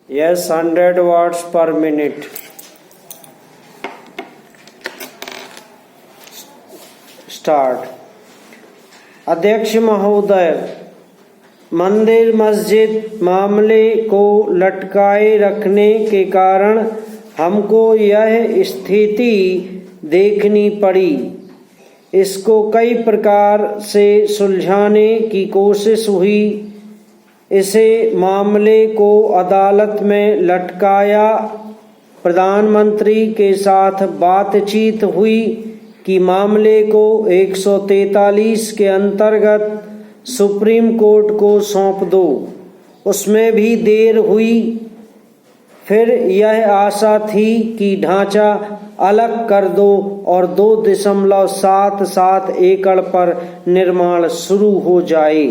Yes, 100 words per minute. Start. अध्यक्ष महोदय, मंदिर मस्जिद मामले को लटकाए रखने के कारण हमको यह स्थिति देखनी पड़ी। इसको कई प्रकार से सुलझाने की कोशिश हुई। इसे मामले को अदालत में लटकाया। प्रधानमंत्री के साथ बातचीत हुई कि मामले को 143 के अंतर्गत सुप्रीम कोर्ट को सौंप दो। उसमें भी देर हुई। फिर यह आशा थी कि ढांचा अलग कर दो और 2.77 एकड़ पर निर्माण शुरू हो जाए।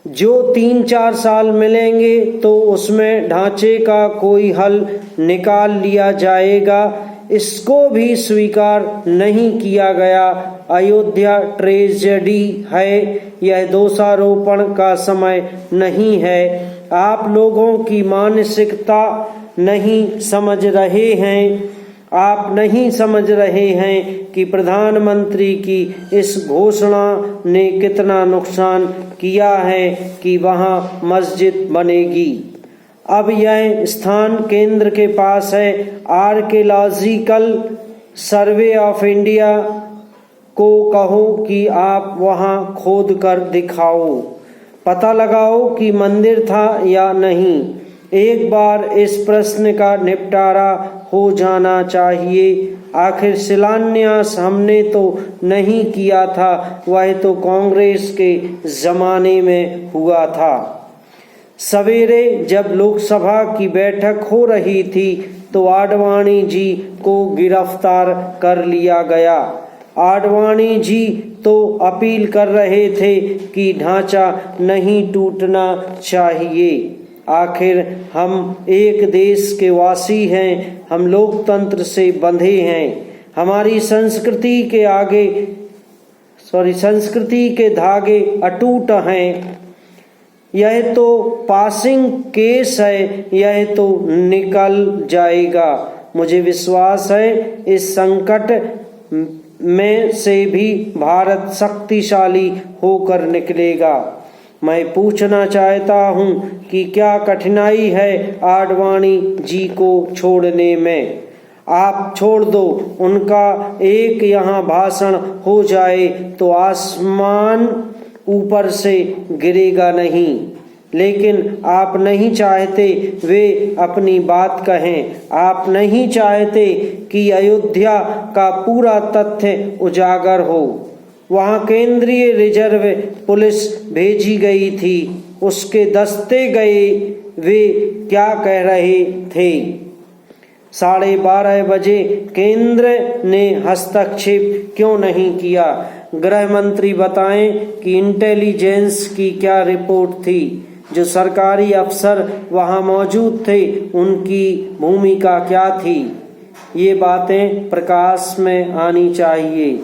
जो 3-4 साल मिलेंगे तो उसमें ढांचे का कोई हल निकाल लिया जाएगा। इसको भी स्वीकार नहीं किया गया। अयोध्या ट्रेजेडी है, यह दोषारोपण का समय नहीं है। आप लोगों की मानसिकता नहीं समझ रहे हैं। आप नहीं समझ रहे हैं कि प्रधानमंत्री की इस घोषणा ने कितना नुकसान किया है कि वहां मस्जिद बनेगी। अब यह स्थान केंद्र के पास है। आर्कियोलॉजिकल सर्वे ऑफ इंडिया को कहो कि आप वहां खोद कर दिखाओ, पता लगाओ कि मंदिर था या नहीं। एक बार इस प्रश्न का निपटारा हो जाना चाहिए। आखिर शिलान्यास हमने तो नहीं किया था, वह तो कांग्रेस के जमाने में हुआ था। सवेरे जब लोकसभा की बैठक हो रही थी तो आडवाणी जी को गिरफ्तार कर लिया गया। आडवाणी जी तो अपील कर रहे थे कि ढांचा नहीं टूटना चाहिए। आखिर हम एक देश के वासी हैं, हम लोकतंत्र से बंधे हैं। हमारी संस्कृति के धागे अटूट हैं। यह तो पासिंग केस है, यह तो निकल जाएगा। मुझे विश्वास है इस संकट में से भी भारत शक्तिशाली होकर निकलेगा। मैं पूछना चाहता हूं कि क्या कठिनाई है आडवाणी जी को छोड़ने में? आप छोड़ दो, उनका एक यहाँ भाषण हो जाए तो आसमान ऊपर से गिरेगा नहीं। लेकिन आप नहीं चाहते वे अपनी बात कहें। आप नहीं चाहते कि अयोध्या का पूरा तथ्य उजागर हो। वहां केंद्रीय रिजर्व पुलिस भेजी गई थी, उसके दस्ते गए। वे क्या कह रहे थे? 12:30 बजे केंद्र ने हस्तक्षेप क्यों नहीं किया? गृह मंत्री बताएं कि इंटेलिजेंस की क्या रिपोर्ट थी। जो सरकारी अफसर वहां मौजूद थे उनकी भूमिका क्या थी? ये बातें प्रकाश में आनी चाहिए।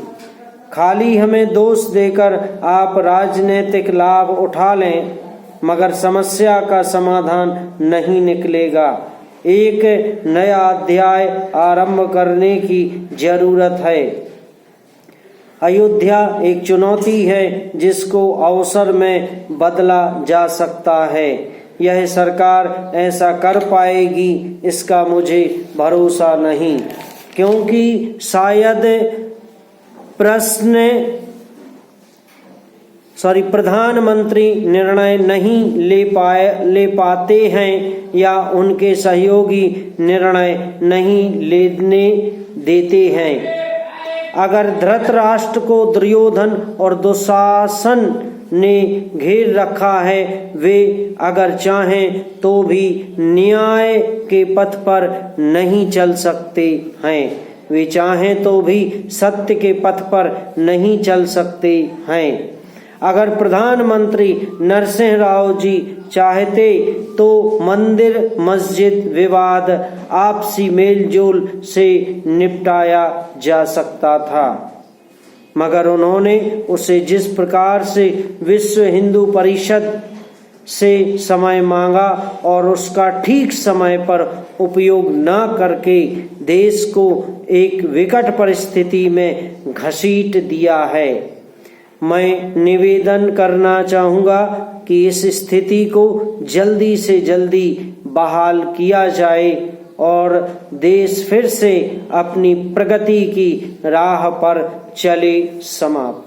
खाली हमें दोष देकर आप राजनीतिक लाभ उठा लें, मगर समस्या का समाधान नहीं निकलेगा। एक नया अध्याय आरंभ करने की जरूरत है। अयोध्या एक चुनौती है जिसको अवसर में बदला जा सकता है। यह सरकार ऐसा कर पाएगी इसका मुझे भरोसा नहीं, क्योंकि शायद प्रधानमंत्री निर्णय नहीं ले पाते हैं या उनके सहयोगी निर्णय नहीं लेने देते हैं। अगर धृतराष्ट्र को दुर्योधन और दुशासन ने घेर रखा है, वे अगर चाहें तो भी न्याय के पथ पर नहीं चल सकते हैं। वे चाहें तो भी सत्य के पथ पर नहीं चल सकते हैं। अगर प्रधानमंत्री नरसिंह राव जी चाहते तो मंदिर मस्जिद विवाद आपसी मेलजोल से निपटाया जा सकता था, मगर उन्होंने उसे जिस प्रकार से विश्व हिंदू परिषद से समय मांगा और उसका ठीक समय पर उपयोग न करके देश को एक विकट परिस्थिति में घसीट दिया है। मैं निवेदन करना चाहूँगा कि इस स्थिति को जल्दी से जल्दी बहाल किया जाए और देश फिर से अपनी प्रगति की राह पर चले। समाप्त।